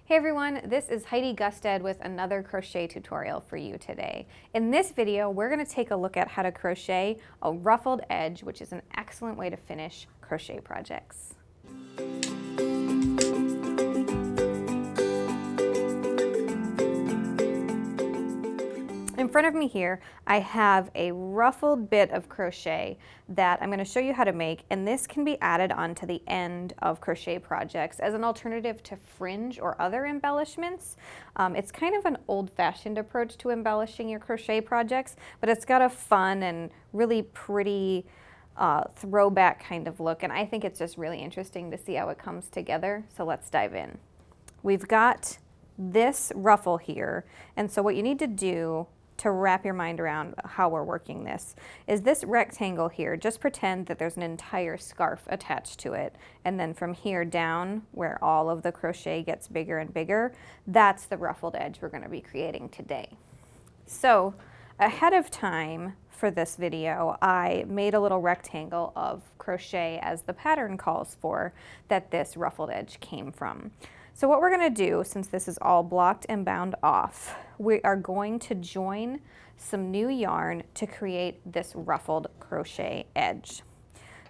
Hey everyone, this is Heidi Gustad with another crochet tutorial for you today. In this video, we're going to take a look at how to crochet a ruffled edge, which is an excellent way to finish crochet projects. In front of me here, I have a ruffled bit of crochet that I'm going to show you how to make, and this can be added onto the end of crochet projects as an alternative to fringe or other embellishments. It's kind of an old-fashioned approach to embellishing your crochet projects, but it's got a fun and really pretty throwback kind of look, and I think it's just really interesting to see how it comes together. So let's dive in. We've got this ruffle here, and so what you need to do to wrap your mind around how we're working this is this rectangle here. Just pretend that there's an entire scarf attached to it, and then from here down where all of the crochet gets bigger and bigger, that's the ruffled edge we're going to be creating today. So ahead of time for this video, I made a little rectangle of crochet as the pattern calls for that this ruffled edge came from. So what we're going to do, since this is all blocked and bound off, we are going to join some new yarn to create this ruffled crochet edge.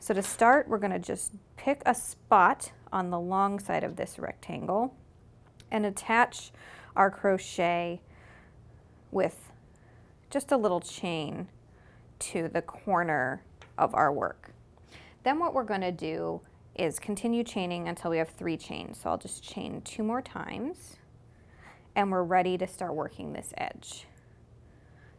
So to start, we're going to just pick a spot on the long side of this rectangle and attach our crochet with just a little chain to the corner of our work. Then what we're going to do is continue chaining until we have 3 chains. So I'll just chain 2 more times and we're ready to start working this edge.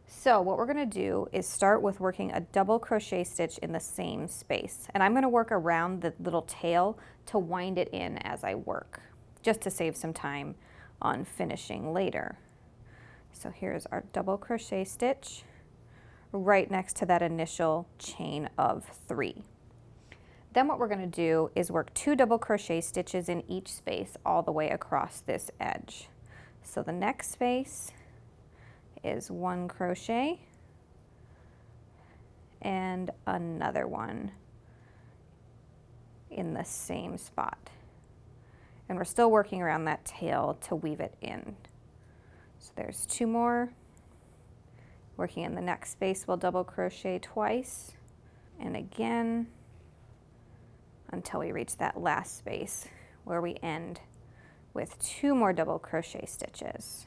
So what we're going to do is start with working a double crochet stitch in the same space, and I'm going to work around the little tail to wind it in as I work, just to save some time on finishing later. So here's our double crochet stitch right next to that initial chain of 3. Then what we're going to do is work 2 double crochet stitches in each space all the way across this edge. So the next space is 1 crochet and another one in the same spot. And we're still working around that tail to weave it in. So there's 2 more. Working in the next space, we'll double crochet twice and again, until we reach that last space where we end with 2 more double crochet stitches,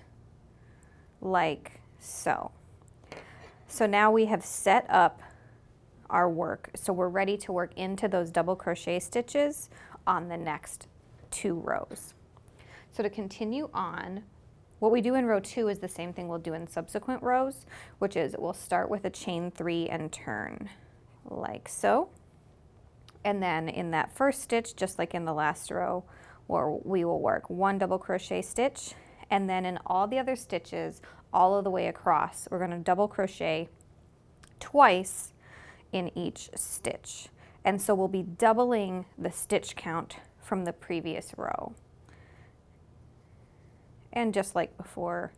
like so. So now we have set up our work, so we're ready to work into those double crochet stitches on the next 2 rows. So to continue on, what we do in row 2 is the same thing we'll do in subsequent rows, which is we'll start with a chain 3 and turn, like so. And then in that first stitch, just like in the last row, we will work 1 double crochet stitch, and then in all the other stitches, all of the way across, we're going to double crochet twice in each stitch. And so we'll be doubling the stitch count from the previous row. And just like before,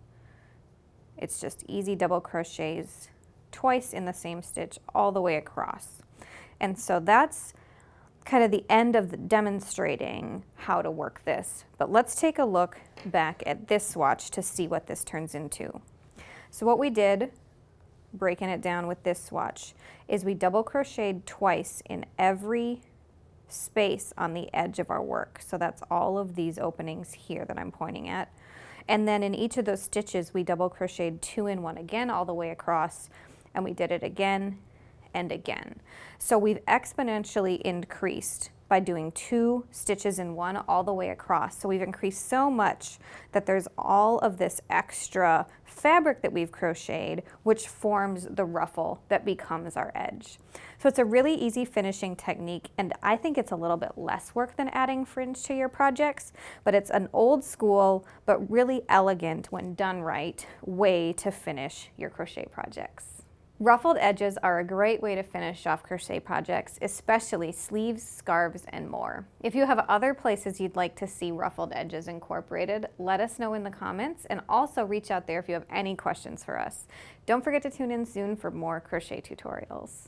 it's just easy double crochets twice in the same stitch all the way across. And so that's kind of the end of the demonstrating how to work this. But let's take a look back at this swatch to see what this turns into. So what we did, breaking it down with this swatch, is we double crocheted twice in every space on the edge of our work. So that's all of these openings here that I'm pointing at. And then in each of those stitches, we double crocheted 2 in 1 again all the way across, and we did it again and again. So we've exponentially increased by doing 2 stitches in 1 all the way across. So we've increased so much that there's all of this extra fabric that we've crocheted, which forms the ruffle that becomes our edge. So it's a really easy finishing technique, and I think it's a little bit less work than adding fringe to your projects, but it's an old school but really elegant, when done right, way to finish your crochet projects. Ruffled edges are a great way to finish off crochet projects, especially sleeves, scarves, and more. If you have other places you'd like to see ruffled edges incorporated, let us know in the comments, and also reach out there if you have any questions for us. Don't forget to tune in soon for more crochet tutorials.